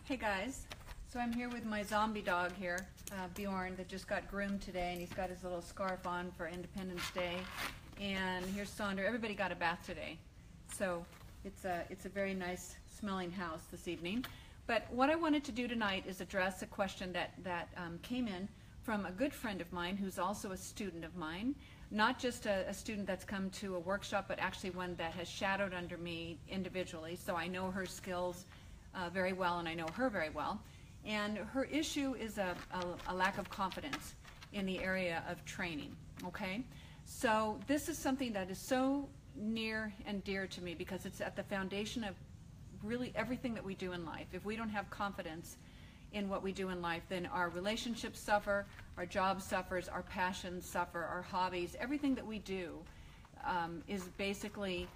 Hey guys, so I'm here with my zombie dog here, Bjorn, that just got groomed today, and he's got his little scarf on for Independence Day. And here's Sonder. Everybody got a bath today, so it's a very nice smelling house this evening. But what I wanted to do tonight is address a question that came in from a good friend of mine who's also a student of mine, not just a student that's come to a workshop, but actually one that has shadowed under me individually, so I know her skills very well, and I know her very well. And her issue is a lack of confidence in the area of training, okay? So this is something that is so near and dear to me because it's at the foundation of really everything that we do in life. If we don't have confidence in what we do in life, then our relationships suffer, our job suffers, our passions suffer, our hobbies, everything that we do is basically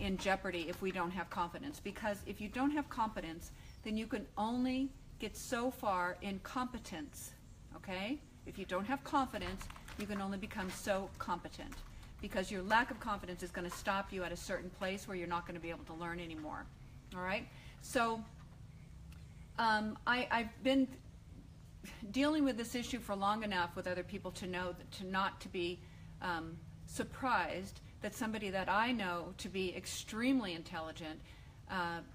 in jeopardy if we don't have confidence. Because if you don't have confidence, then you can only get so far in competence, okay? If you don't have confidence, you can only become so competent because your lack of confidence is going to stop you at a certain place where you're not going to be able to learn anymore, all right? So I've been dealing with this issue for long enough with other people to know that not to be surprised that somebody that I know to be extremely intelligent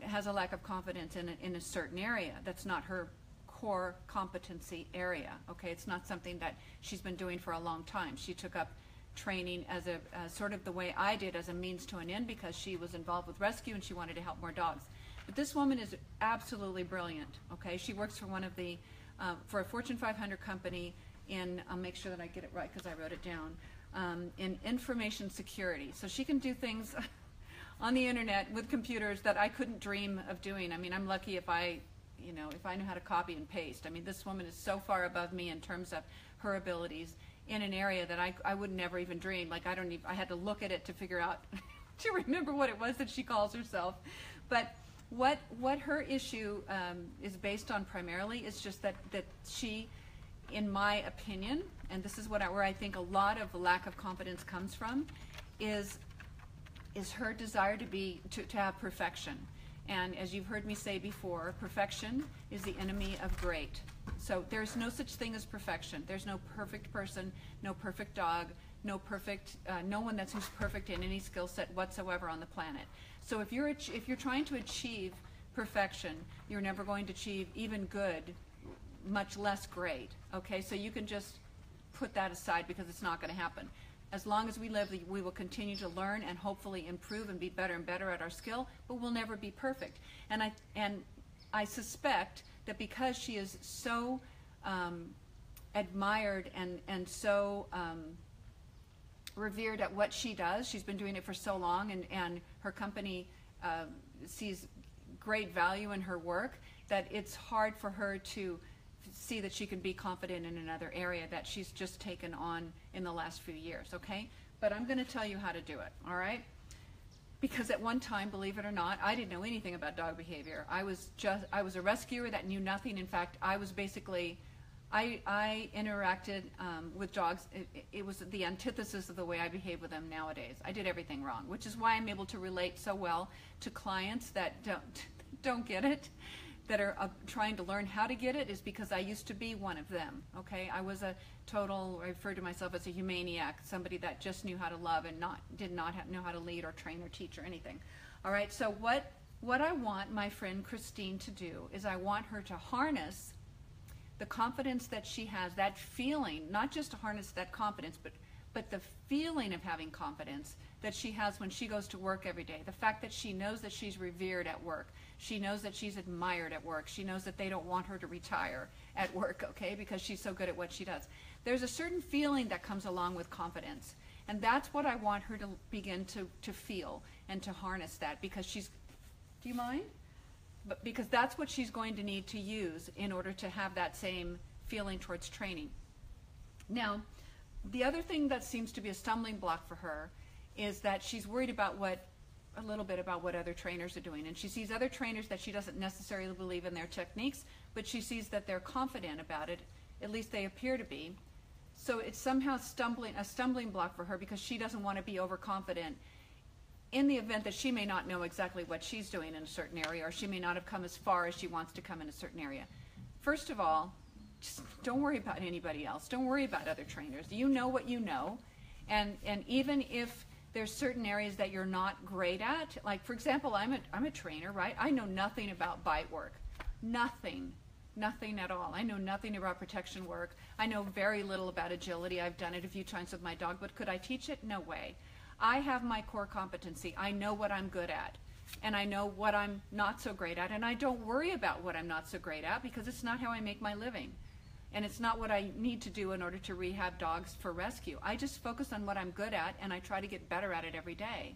has a lack of confidence in a certain area. That's not her core competency area, okay? It's not something that she's been doing for a long time. She took up training as a sort of the way I did, as a means to an end, because she was involved with rescue and she wanted to help more dogs. But this woman is absolutely brilliant, okay? She works for one of the, for a Fortune 500 company in, I'll make sure that I get it right because I wrote it down, in information security. So she can do things on the internet with computers that I couldn't dream of doing. I mean, I'm lucky if I know how to copy and paste. I mean, this woman is so far above me in terms of her abilities in an area that I would never even dream. Like, I had to look at it to figure out, to remember what it was that she calls herself. But what her issue is based on primarily is just that she, in my opinion, and this is where I think a lot of the lack of confidence comes from, is her desire to have perfection. And as you've heard me say before, perfection is the enemy of great. So there's no such thing as perfection. There's no perfect person, no perfect dog, no one who's perfect in any skill set whatsoever on the planet. So if you're trying to achieve perfection, you're never going to achieve even good, much less great. Okay, so you can just put that aside because it's not going to happen. As long as we live, we will continue to learn and hopefully improve and be better and better at our skill, but we'll never be perfect. And I suspect that because she is so admired and so revered at what she does, she's been doing it for so long, and her company sees great value in her work, that it's hard for her to see that she can be confident in another area that she's just taken on in the last few years, okay? But I'm going to tell you how to do it, all right? Because at one time, believe it or not, I didn't know anything about dog behavior. I was a rescuer that knew nothing. In fact, I was basically, I interacted with dogs. It was the antithesis of the way I behave with them nowadays. I did everything wrong, which is why I'm able to relate so well to clients that don't get it, that are trying to learn how to get it, is because I used to be one of them, okay? I was I referred to myself as a humaniac, somebody that just knew how to love and did not know how to lead or train or teach or anything. All right, so what I want my friend Christine to do is I want her to harness the confidence that she has, that feeling, not just to harness that confidence, but the feeling of having confidence that she has when she goes to work every day. The fact that she knows that she's revered at work. She knows that she's admired at work. She knows that they don't want her to retire at work, okay, because she's so good at what she does. There's a certain feeling that comes along with confidence, and that's what I want her to begin to feel and to harness that, because do you mind? Because that's what she's going to need to use in order to have that same feeling towards training. Now, the other thing that seems to be a stumbling block for her is that she's worried about a little bit about what other trainers are doing. And she sees other trainers that she doesn't necessarily believe in their techniques, but she sees that they're confident about it. At least they appear to be. So it's somehow a stumbling block for her because she doesn't want to be overconfident in the event that she may not know exactly what she's doing in a certain area, or she may not have come as far as she wants to come in a certain area. First of all, just don't worry about anybody else. Don't worry about other trainers. You know what you know, and even if there's certain areas that you're not great at, like for example, I'm a trainer, right? I know nothing about bite work, nothing at all. I know nothing about protection work. I know very little about agility. I've done it a few times with my dog, but could I teach it? No way. I have my core competency. I know what I'm good at, and I know what I'm not so great at, and I don't worry about what I'm not so great at because it's not how I make my living, and it's not what I need to do in order to rehab dogs for rescue. I just focus on what I'm good at, and I try to get better at it every day.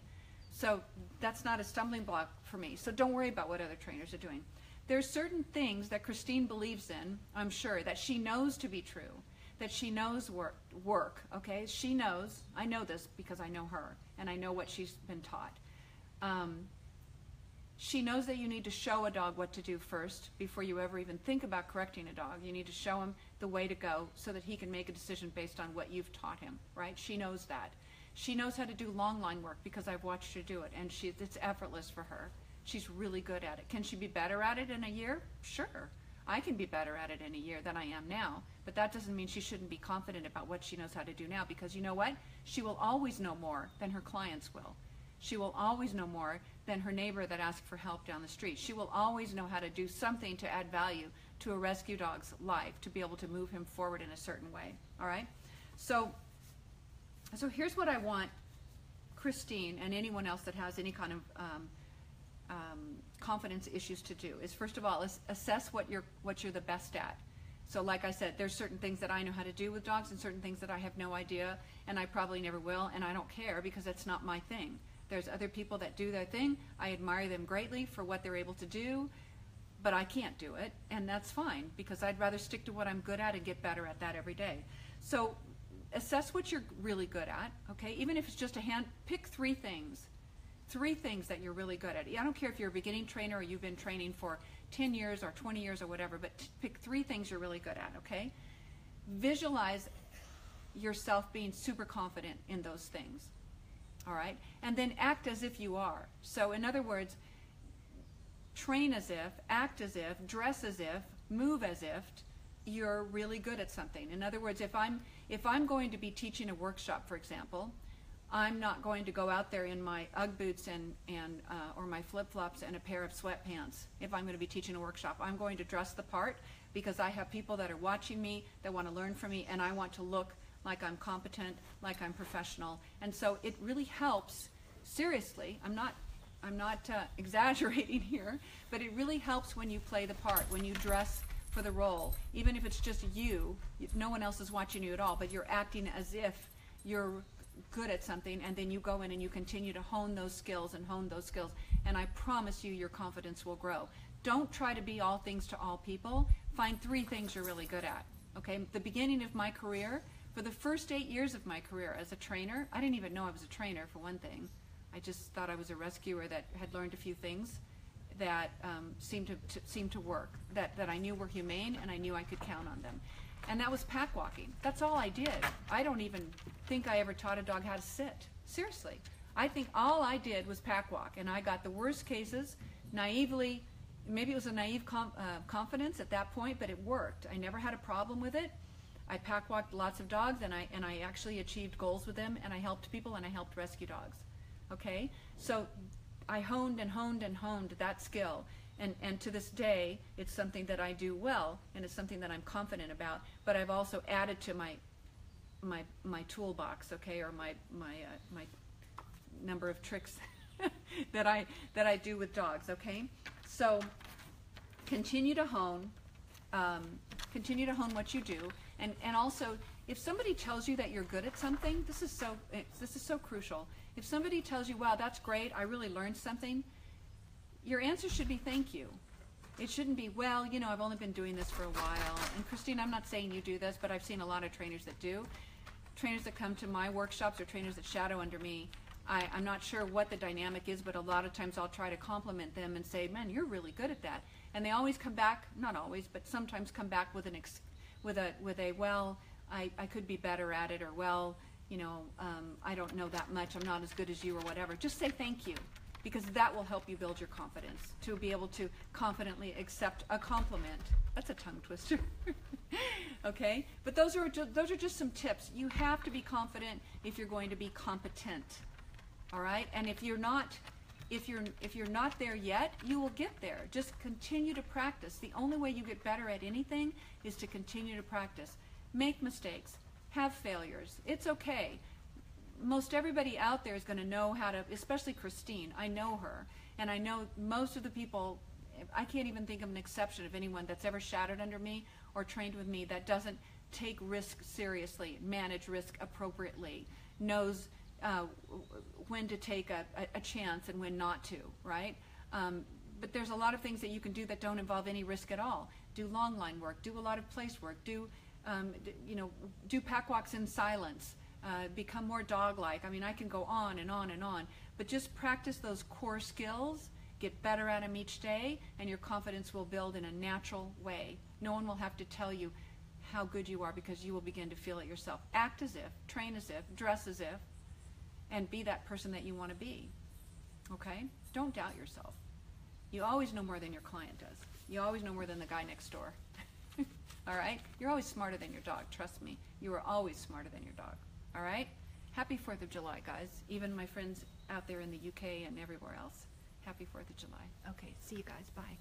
So that's not a stumbling block for me. So don't worry about what other trainers are doing. There's certain things that Christine believes in, I'm sure, that she knows to be true, that she knows work, okay? She knows, I know this because I know her, and I know what she's been taught. She knows that you need to show a dog what to do first before you ever even think about correcting a dog. You need to show him the way to go so that he can make a decision based on what you've taught him, right? She knows that. She knows how to do long line work because I've watched her do it, and it's effortless for her. She's really good at it. Can she be better at it in a year? Sure. I can be better at it in a year than I am now, but that doesn't mean she shouldn't be confident about what she knows how to do now, because you know what? She will always know more than her clients will. She will always know more than her neighbor that asked for help down the street. She will always know how to do something to add value to a rescue dog's life, to be able to move him forward in a certain way, all right? So here's what I want Christine and anyone else that has any kind of confidence issues to do is, first of all, assess what you're the best at. So like I said, there's certain things that I know how to do with dogs and certain things that I have no idea, and I probably never will, and I don't care because that's not my thing. There's other people that do their thing. I admire them greatly for what they're able to do, but I can't do it, and that's fine because I'd rather stick to what I'm good at and get better at that every day. So assess what you're really good at, okay? Even if it's just pick 3 things. 3 things that you're really good at. I don't care if you're a beginning trainer or you've been training for 10 years or 20 years or whatever, but pick 3 things you're really good at, okay? Visualize yourself being super confident in those things, all right? And then act as if you are. So in other words, train as if, act as if, dress as if, move as if you're really good at something. In other words, if I'm going to be teaching a workshop, for example, I'm not going to go out there in my Ugg boots or my flip-flops and a pair of sweatpants if I'm going to be teaching a workshop. I'm going to dress the part because I have people that are watching me, that want to learn from me, and I want to look like I'm competent, like I'm professional. And so it really helps, seriously, I'm not exaggerating here, but it really helps when you play the part, when you dress for the role, even if it's just you, no one else is watching you at all, but you're acting as if you're good at something, and then you go in and you continue to hone those skills, and I promise you your confidence will grow. Don't try to be all things to all people. Find 3 things you're really good at, okay? The beginning of my career, for the first 8 years of my career as a trainer, I didn't even know I was a trainer, for one thing. I just thought I was a rescuer that had learned a few things that seemed to work, that I knew were humane, and I knew I could count on them. And that was pack walking. That's all I did. I don't even think I ever taught a dog how to sit. Seriously. I think all I did was pack walk, and I got the worst cases naively. Maybe it was a naive confidence at that point, but it worked. I never had a problem with it. I pack walked lots of dogs, and I actually achieved goals with them, and I helped people, and I helped rescue dogs. Okay? So I honed and honed and honed that skill. And to this day, it's something that I do well, and it's something that I'm confident about. But I've also added to my toolbox, okay, or my number of tricks that I do with dogs, okay. So continue to hone what you do, and also if somebody tells you that you're good at something, this is so crucial. If somebody tells you, "Wow, that's great, I really learned something," your answer should be thank you. It shouldn't be, "Well, you know, I've only been doing this for a while." And Christine, I'm not saying you do this, but I've seen a lot of trainers that do. Trainers that come to my workshops or trainers that shadow under me, I'm not sure what the dynamic is, but a lot of times I'll try to compliment them and say, "Man, you're really good at that." And they always come back, not always, but sometimes come back with well, I could be better at it, or well, I don't know that much, I'm not as good as you or whatever. Just say thank you, because that will help you build your confidence to be able to confidently accept a compliment. That's a tongue twister. Okay? But those are just some tips. You have to be confident if you're going to be competent. All right? And if you're not there yet, you will get there. Just continue to practice. The only way you get better at anything is to continue to practice. Make mistakes. Have failures. It's okay. Most everybody out there is going to know how to, especially Christine. I know her. And I know most of the people, I can't even think of an exception of anyone that's ever shadowed under me or trained with me that doesn't take risk seriously, manage risk appropriately, knows when to take a chance and when not to, right? But there's a lot of things that you can do that don't involve any risk at all. Do long line work, do a lot of place work, do pack walks in silence, become more dog-like. I mean, I can go on and on and on, but just practice those core skills, get better at them each day, and your confidence will build in a natural way. No one will have to tell you how good you are, because you will begin to feel it yourself. Act as if, train as if, dress as if, and be that person that you want to be. Okay? Don't doubt yourself. You always know more than your client does. You always know more than the guy next door. All right? You're always smarter than your dog. Trust me. You are always smarter than your dog. All right? Happy 4th of July, guys. Even my friends out there in the UK and everywhere else. Happy 4th of July. Okay, see you guys. Bye.